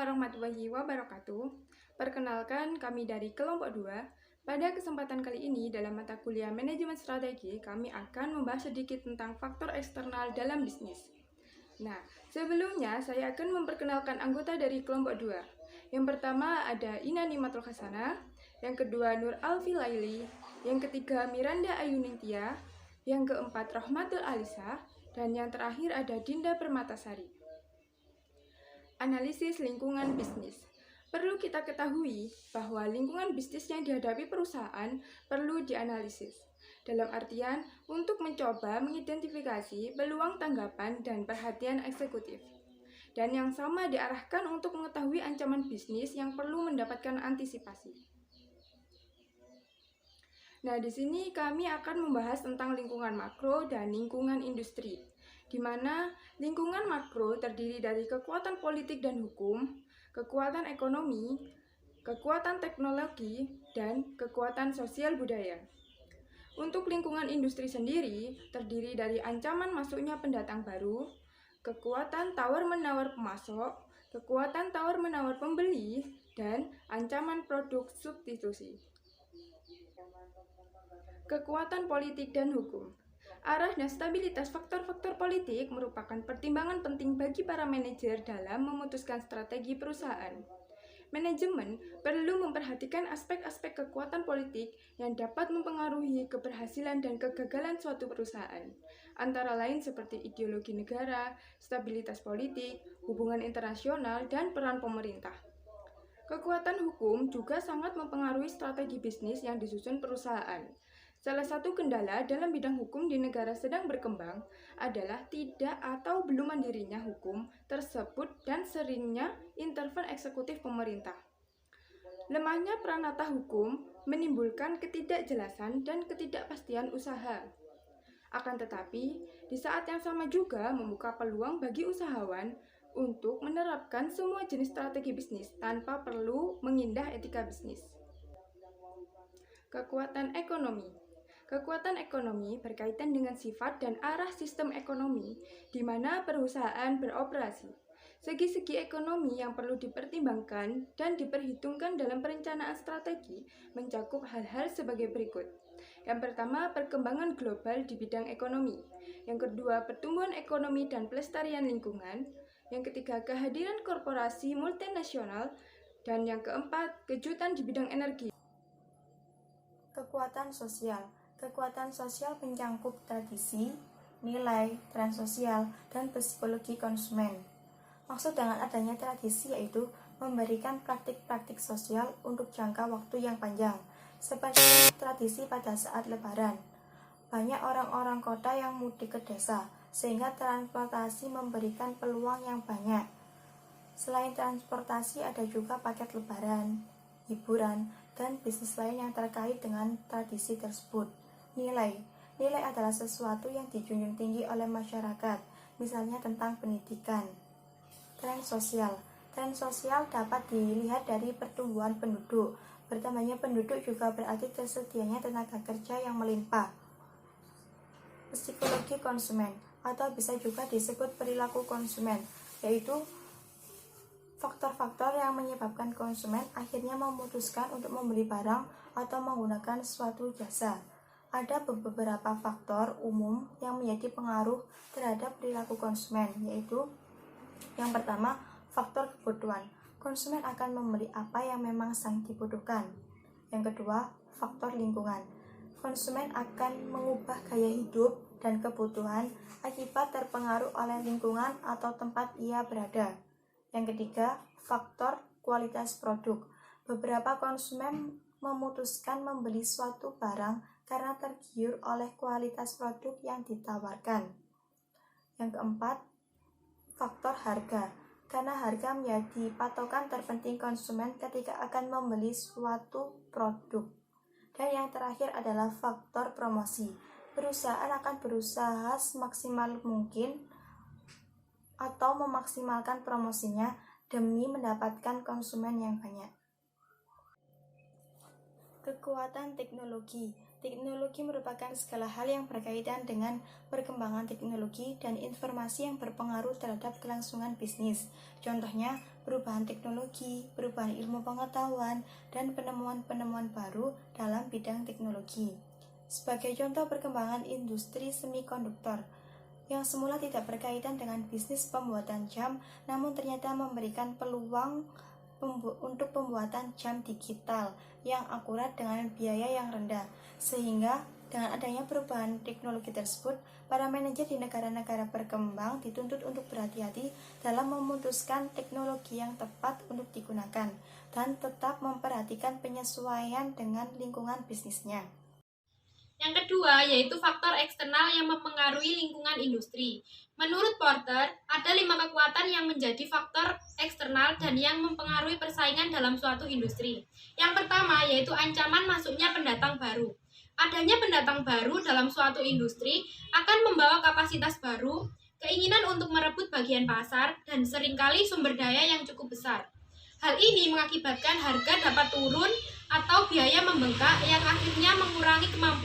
warahmatullahi wabarakatuh. Perkenalkan, kami dari kelompok 2. Pada kesempatan kali ini dalam mata kuliah manajemen strategi, kami akan membahas sedikit tentang faktor eksternal dalam bisnis. Nah, sebelumnya saya akan memperkenalkan anggota dari kelompok 2. Yang pertama ada Ina Nimatul Hasanah, yang kedua Nur Alfi Laili, yang ketiga Miranda Ayunintia, yang keempat Rahmatul Alisa, dan yang terakhir ada Dinda Permatasari. Analisis lingkungan bisnis. Perlu kita ketahui bahwa lingkungan bisnis yang dihadapi perusahaan perlu dianalisis. Dalam artian, untuk mencoba mengidentifikasi peluang tanggapan dan perhatian eksekutif. Dan yang sama diarahkan untuk mengetahui ancaman bisnis yang perlu mendapatkan antisipasi. Nah, di sini kami akan membahas tentang lingkungan makro dan lingkungan industri, di mana lingkungan makro terdiri dari kekuatan politik dan hukum, kekuatan ekonomi, kekuatan teknologi, dan kekuatan sosial budaya. Untuk lingkungan industri sendiri, terdiri dari ancaman masuknya pendatang baru, kekuatan tawar-menawar pemasok, kekuatan tawar-menawar pembeli, dan ancaman produk substitusi. Kekuatan politik dan hukum. Arah dan stabilitas faktor-faktor politik merupakan pertimbangan penting bagi para manajer dalam memutuskan strategi perusahaan. Manajemen perlu memperhatikan aspek-aspek kekuatan politik yang dapat mempengaruhi keberhasilan dan kegagalan suatu perusahaan, antara lain seperti ideologi negara, stabilitas politik, hubungan internasional, dan peran pemerintah. Kekuatan hukum juga sangat mempengaruhi strategi bisnis yang disusun perusahaan. Salah satu kendala dalam bidang hukum di negara sedang berkembang adalah tidak atau belum mandirinya hukum tersebut dan seringnya interven eksekutif pemerintah. Lemahnya peranata hukum menimbulkan ketidakjelasan dan ketidakpastian usaha. Akan tetapi, di saat yang sama juga membuka peluang bagi usahawan untuk menerapkan semua jenis strategi bisnis tanpa perlu mengindah etika bisnis. Kekuatan ekonomi. Kekuatan ekonomi berkaitan dengan sifat dan arah sistem ekonomi di mana perusahaan beroperasi. Segi-segi ekonomi yang perlu dipertimbangkan dan diperhitungkan dalam perencanaan strategi mencakup hal-hal sebagai berikut. Yang pertama, perkembangan global di bidang ekonomi. Yang kedua, pertumbuhan ekonomi dan pelestarian lingkungan. Yang ketiga, kehadiran korporasi multinasional. Dan yang keempat, kejutan di bidang energi. Kekuatan sosial. Kekuatan sosial mencangkup tradisi, nilai, tren sosial, dan psikologi konsumen. Maksud dengan adanya tradisi yaitu memberikan praktik-praktik sosial untuk jangka waktu yang panjang, seperti tradisi pada saat lebaran. Banyak orang-orang kota yang mudik ke desa, sehingga transportasi memberikan peluang yang banyak. Selain transportasi, ada juga paket lebaran, hiburan, dan bisnis lain yang terkait dengan tradisi tersebut. Nilai adalah sesuatu yang dijunjung tinggi oleh masyarakat, misalnya tentang pendidikan. Tren sosial dapat dilihat dari pertumbuhan penduduk. Bertambahnya penduduk juga berarti tersedianya tenaga kerja yang melimpah. Psikologi konsumen, atau bisa juga disebut perilaku konsumen, yaitu faktor-faktor yang menyebabkan konsumen akhirnya memutuskan untuk membeli barang atau menggunakan suatu jasa. Ada beberapa faktor umum yang menjadi pengaruh terhadap perilaku konsumen, yaitu yang pertama, faktor kebutuhan. Konsumen akan membeli apa yang memang sangat dibutuhkan. Yang kedua, faktor lingkungan. Konsumen akan mengubah gaya hidup dan kebutuhan akibat terpengaruh oleh lingkungan atau tempat ia berada. Yang ketiga, faktor kualitas produk. Beberapa konsumen memutuskan membeli suatu barang karena tergiur oleh kualitas produk yang ditawarkan. Yang keempat, faktor harga. Karena harga menjadi patokan terpenting konsumen ketika akan membeli suatu produk. Dan yang terakhir adalah faktor promosi. Perusahaan akan berusaha semaksimal mungkin atau memaksimalkan promosinya demi mendapatkan konsumen yang banyak. Kekuatan teknologi. Teknologi merupakan segala hal yang berkaitan dengan perkembangan teknologi dan informasi yang berpengaruh terhadap kelangsungan bisnis. Contohnya, perubahan teknologi, perubahan ilmu pengetahuan, dan penemuan-penemuan baru dalam bidang teknologi. Sebagai contoh perkembangan industri semikonduktor, yang semula tidak berkaitan dengan bisnis pembuatan jam, namun ternyata memberikan peluang untuk pembuatan jam digital yang akurat dengan biaya yang rendah, sehingga dengan adanya perubahan teknologi tersebut, para manajer di negara-negara berkembang dituntut untuk berhati-hati dalam memutuskan teknologi yang tepat untuk digunakan dan tetap memperhatikan penyesuaian dengan lingkungan bisnisnya. Yang kedua, yaitu faktor eksternal yang mempengaruhi lingkungan industri. Menurut Porter, ada 5 kekuatan yang menjadi faktor eksternal dan yang mempengaruhi persaingan dalam suatu industri. Yang pertama, yaitu ancaman masuknya pendatang baru. Adanya pendatang baru dalam suatu industri akan membawa kapasitas baru, keinginan untuk merebut bagian pasar, dan seringkali sumber daya yang cukup besar. Hal ini mengakibatkan harga dapat turun atau biaya membengkak yang akhirnya mengurangi kemampuan.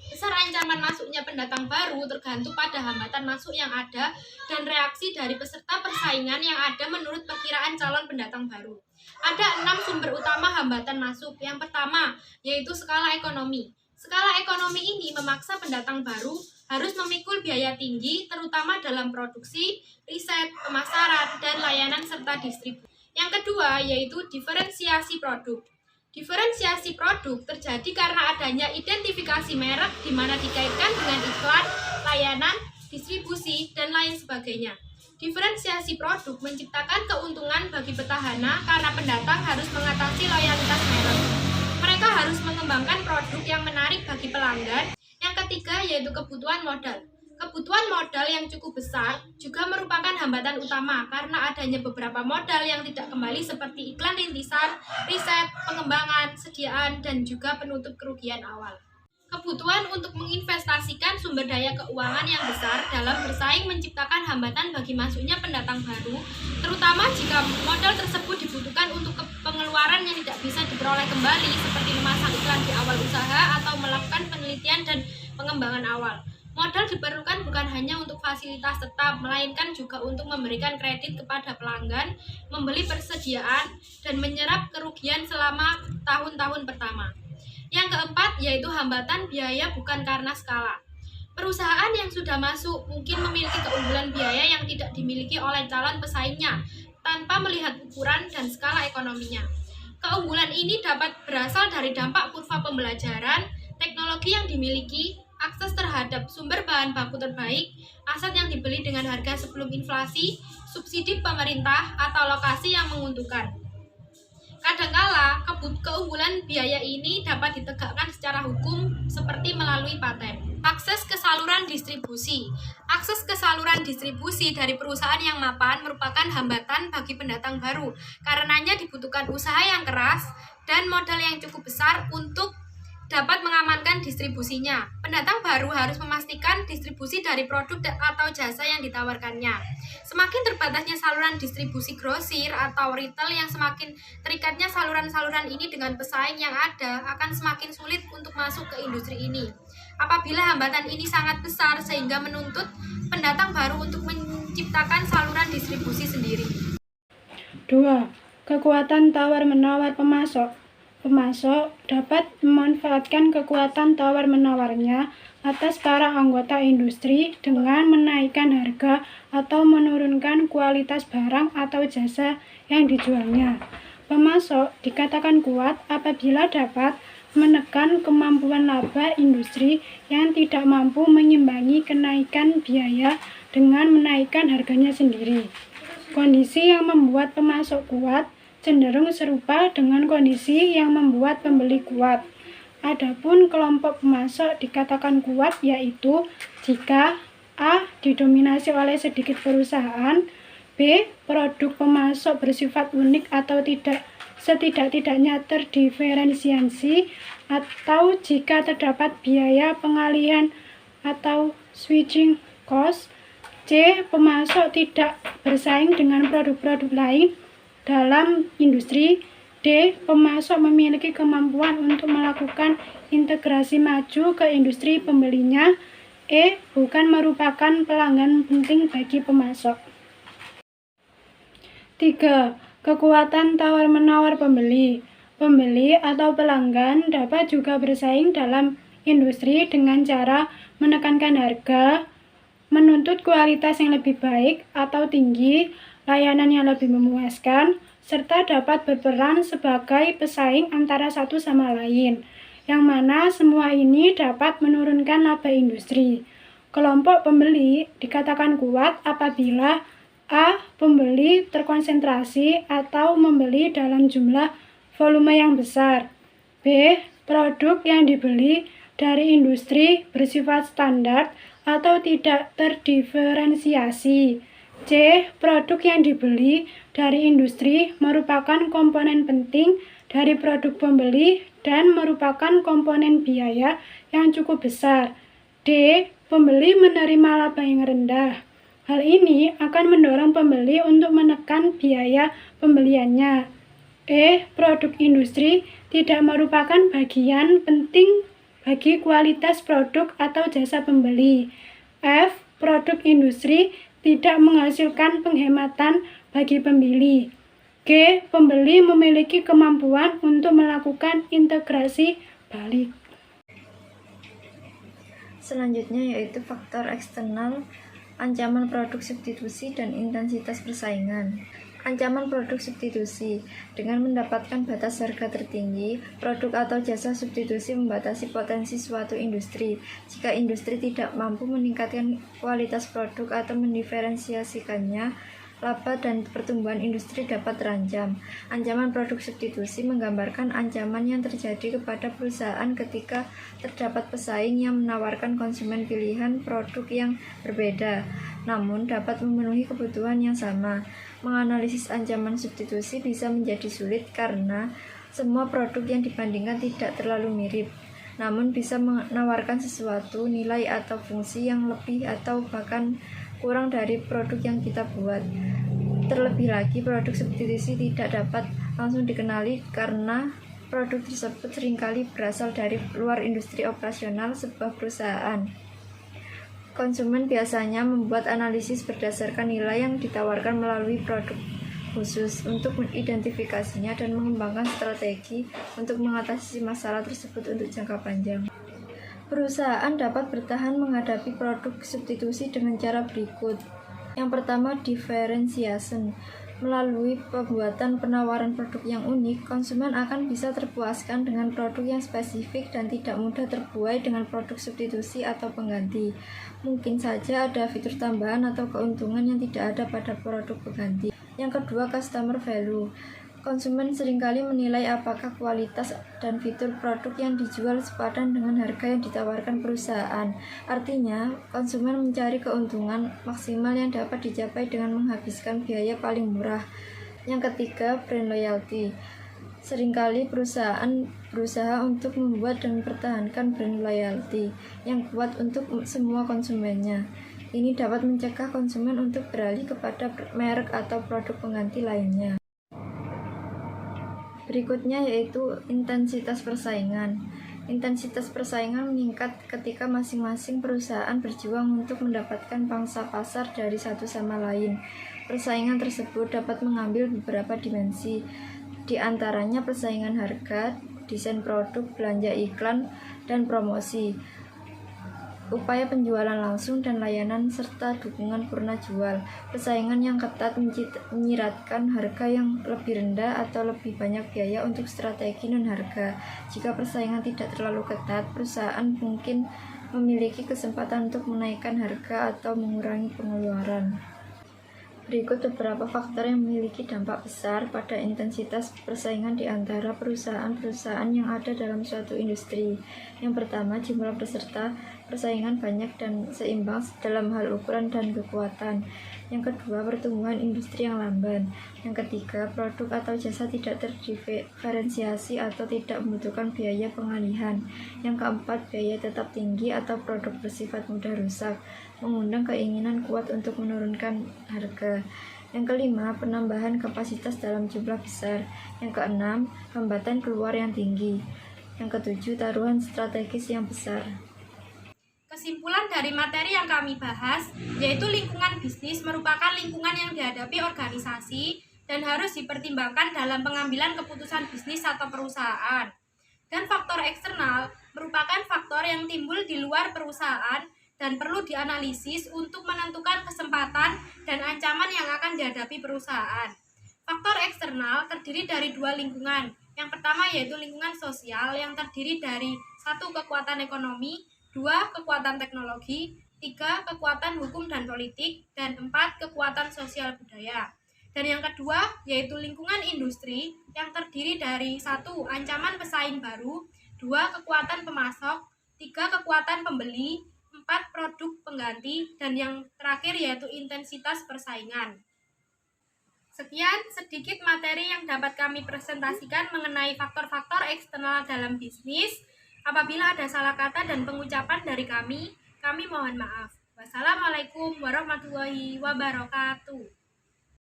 Besar ancaman masuknya pendatang baru tergantung pada hambatan masuk yang ada dan reaksi dari peserta persaingan yang ada menurut perkiraan calon pendatang baru. Ada 6 sumber utama hambatan masuk. Yang pertama, yaitu skala ekonomi. Skala ekonomi ini memaksa pendatang baru harus memikul biaya tinggi, terutama dalam produksi, riset, pemasaran, dan layanan serta distribusi. Yang kedua, yaitu diferensiasi produk. Diferensiasi produk terjadi karena adanya identifikasi merek di mana dikaitkan dengan iklan, layanan, distribusi, dan lain sebagainya. Diferensiasi produk menciptakan keuntungan bagi petahana karena pendatang harus mengatasi loyalitas merek. Mereka harus mengembangkan produk yang menarik bagi pelanggan. Yang ketiga, yaitu kebutuhan modal. Kebutuhan modal yang cukup besar juga merupakan hambatan utama karena adanya beberapa modal yang tidak kembali seperti iklan rintisan, riset, pengembangan, sediaan, dan juga penutup kerugian awal. Kebutuhan untuk menginvestasikan sumber daya keuangan yang besar dalam bersaing menciptakan hambatan bagi masuknya pendatang baru, terutama jika modal tersebut dibutuhkan untuk pengeluaran yang tidak bisa diperoleh kembali seperti memasang iklan di awal usaha atau melakukan penelitian dan pengembangan awal. Modal diperlukan bukan hanya untuk fasilitas tetap, melainkan juga untuk memberikan kredit kepada pelanggan, membeli persediaan, dan menyerap kerugian selama tahun-tahun pertama. Yang keempat, yaitu hambatan biaya bukan karena skala. Perusahaan yang sudah masuk mungkin memiliki keunggulan biaya yang tidak dimiliki oleh calon pesaingnya, tanpa melihat ukuran dan skala ekonominya. Keunggulan ini dapat berasal dari dampak kurva pembelajaran, teknologi yang dimiliki, akses terhadap sumber bahan baku terbaik, aset yang dibeli dengan harga sebelum inflasi, subsidi pemerintah, atau lokasi yang menguntungkan. Kadangkala, keunggulan biaya ini dapat ditegakkan secara hukum seperti melalui paten. Akses ke saluran distribusi. Akses ke saluran distribusi dari perusahaan yang mapan merupakan hambatan bagi pendatang baru. Karenanya dibutuhkan usaha yang keras dan modal yang cukup besar untuk dapat mengamankan distribusinya. Pendatang baru harus memastikan distribusi dari produk atau jasa yang ditawarkannya. Semakin terbatasnya saluran distribusi grosir atau retail, yang semakin terikatnya saluran-saluran ini dengan pesaing yang ada, akan semakin sulit untuk masuk ke industri ini. Apabila hambatan ini sangat besar sehingga menuntut pendatang baru untuk menciptakan saluran distribusi sendiri. 2. Kekuatan tawar-menawar pemasok. Pemasok dapat memanfaatkan kekuatan tawar-menawarnya atas para anggota industri dengan menaikkan harga atau menurunkan kualitas barang atau jasa yang dijualnya. Pemasok dikatakan kuat apabila dapat menekan kemampuan laba industri yang tidak mampu mengimbangi kenaikan biaya dengan menaikkan harganya sendiri. Kondisi yang membuat pemasok kuat cenderung serupa dengan kondisi yang membuat pembeli kuat. Adapun kelompok pemasok dikatakan kuat yaitu jika A. didominasi oleh sedikit perusahaan, B. produk pemasok bersifat unik atau setidak-tidaknya terdiferensiasi, atau jika terdapat biaya pengalihan atau switching cost. C. pemasok tidak bersaing dengan produk-produk lain dalam industri. D. pemasok memiliki kemampuan untuk melakukan integrasi maju ke industri pembelinya. E. bukan merupakan pelanggan penting bagi pemasok. 3. Kekuatan tawar-menawar pembeli. Pembeli atau pelanggan dapat juga bersaing dalam industri dengan cara menekankan harga, menuntut kualitas yang lebih baik atau tinggi, layanan yang lebih memuaskan, serta dapat berperan sebagai pesaing antara satu sama lain, yang mana semua ini dapat menurunkan laba industri. Kelompok pembeli dikatakan kuat apabila A. Pembeli terkonsentrasi atau membeli dalam jumlah volume yang besar. B. Produk yang dibeli dari industri bersifat standar atau tidak terdiferensiasi. C. Produk yang dibeli dari industri merupakan komponen penting dari produk pembeli dan merupakan komponen biaya yang cukup besar. D. Pembeli menerima laba yang rendah. Hal ini akan mendorong pembeli untuk menekan biaya pembeliannya. E. Produk industri tidak merupakan bagian penting bagi kualitas produk atau jasa pembeli. F. Produk industri tidak menghasilkan penghematan bagi pembeli. G. Pembeli memiliki kemampuan untuk melakukan integrasi balik. Selanjutnya yaitu faktor eksternal, ancaman produk substitusi dan intensitas persaingan. Ancaman produk substitusi. Dengan mendapatkan batas harga tertinggi, produk atau jasa substitusi membatasi potensi suatu industri. Jika industri tidak mampu meningkatkan kualitas produk atau mendiferensiasikannya, laba dan pertumbuhan industri dapat terancam. Ancaman produk substitusi menggambarkan ancaman yang terjadi kepada perusahaan ketika terdapat pesaing yang menawarkan konsumen pilihan produk yang berbeda, namun dapat memenuhi kebutuhan yang sama. Menganalisis ancaman substitusi bisa menjadi sulit karena semua produk yang dibandingkan tidak terlalu mirip, namun bisa menawarkan sesuatu nilai atau fungsi yang lebih atau bahkan kurang dari produk yang kita buat. Terlebih lagi, produk substitusi tidak dapat langsung dikenali karena produk tersebut seringkali berasal dari luar industri operasional sebuah perusahaan. Konsumen biasanya membuat analisis berdasarkan nilai yang ditawarkan melalui produk khusus untuk mengidentifikasinya dan mengembangkan strategi untuk mengatasi masalah tersebut untuk jangka panjang. Perusahaan dapat bertahan menghadapi produk substitusi dengan cara berikut. Yang pertama, differentiation. Melalui pembuatan penawaran produk yang unik, konsumen akan bisa terpuaskan dengan produk yang spesifik dan tidak mudah terbuai dengan produk substitusi atau pengganti. Mungkin saja ada fitur tambahan atau keuntungan yang tidak ada pada produk pengganti. Yang kedua, customer value. Konsumen seringkali menilai apakah kualitas dan fitur produk yang dijual sepadan dengan harga yang ditawarkan perusahaan. Artinya, konsumen mencari keuntungan maksimal yang dapat dicapai dengan menghabiskan biaya paling murah. Yang ketiga, brand loyalty. Seringkali perusahaan berusaha untuk membuat dan mempertahankan brand loyalty yang kuat untuk semua konsumennya. Ini dapat mencegah konsumen untuk beralih kepada merek atau produk pengganti lainnya. Berikutnya yaitu intensitas persaingan. Intensitas persaingan meningkat ketika masing-masing perusahaan berjuang untuk mendapatkan pangsa pasar dari satu sama lain. Persaingan tersebut dapat mengambil beberapa dimensi, di antaranya persaingan harga, desain produk, belanja iklan, dan promosi, upaya penjualan langsung dan layanan, serta dukungan purna jual. Persaingan yang ketat menyiratkan harga yang lebih rendah atau lebih banyak biaya untuk strategi non-harga. Jika persaingan tidak terlalu ketat, perusahaan mungkin memiliki kesempatan untuk menaikkan harga atau mengurangi pengeluaran. Berikut beberapa faktor yang memiliki dampak besar pada intensitas persaingan di antara perusahaan-perusahaan yang ada dalam suatu industri. Yang pertama, jumlah peserta. Persaingan banyak dan seimbang dalam hal ukuran dan kekuatan. Yang kedua, pertumbuhan industri yang lamban. Yang ketiga, produk atau jasa tidak terdiferensiasi atau tidak membutuhkan biaya pengalihan. Yang keempat, biaya tetap tinggi atau produk bersifat mudah rusak, mengundang keinginan kuat untuk menurunkan harga. Yang kelima, penambahan kapasitas dalam jumlah besar. Yang keenam, hambatan keluar yang tinggi. Yang ketujuh, taruhan strategis yang besar. Kesimpulan dari materi yang kami bahas, yaitu lingkungan bisnis merupakan lingkungan yang dihadapi organisasi, dan harus dipertimbangkan dalam pengambilan keputusan bisnis atau perusahaan. Dan faktor eksternal merupakan faktor yang timbul di luar perusahaan dan perlu dianalisis untuk menentukan kesempatan dan ancaman yang akan dihadapi perusahaan. Faktor eksternal terdiri dari dua lingkungan. Yang pertama yaitu lingkungan sosial yang terdiri dari 1. Kekuatan ekonomi, 2. Kekuatan teknologi, 3. Kekuatan hukum dan politik, dan 4. Kekuatan sosial budaya. Dan yang kedua yaitu lingkungan industri yang terdiri dari 1. Ancaman pesaing baru, 2. Kekuatan pemasok, 3. Kekuatan pembeli, 4. Produk pengganti, dan yang terakhir yaitu intensitas persaingan. Sekian sedikit materi yang dapat kami presentasikan mengenai faktor-faktor eksternal dalam bisnis. Apabila ada salah kata dan pengucapan dari kami mohon maaf. Wassalamualaikum warahmatullahi wabarakatuh.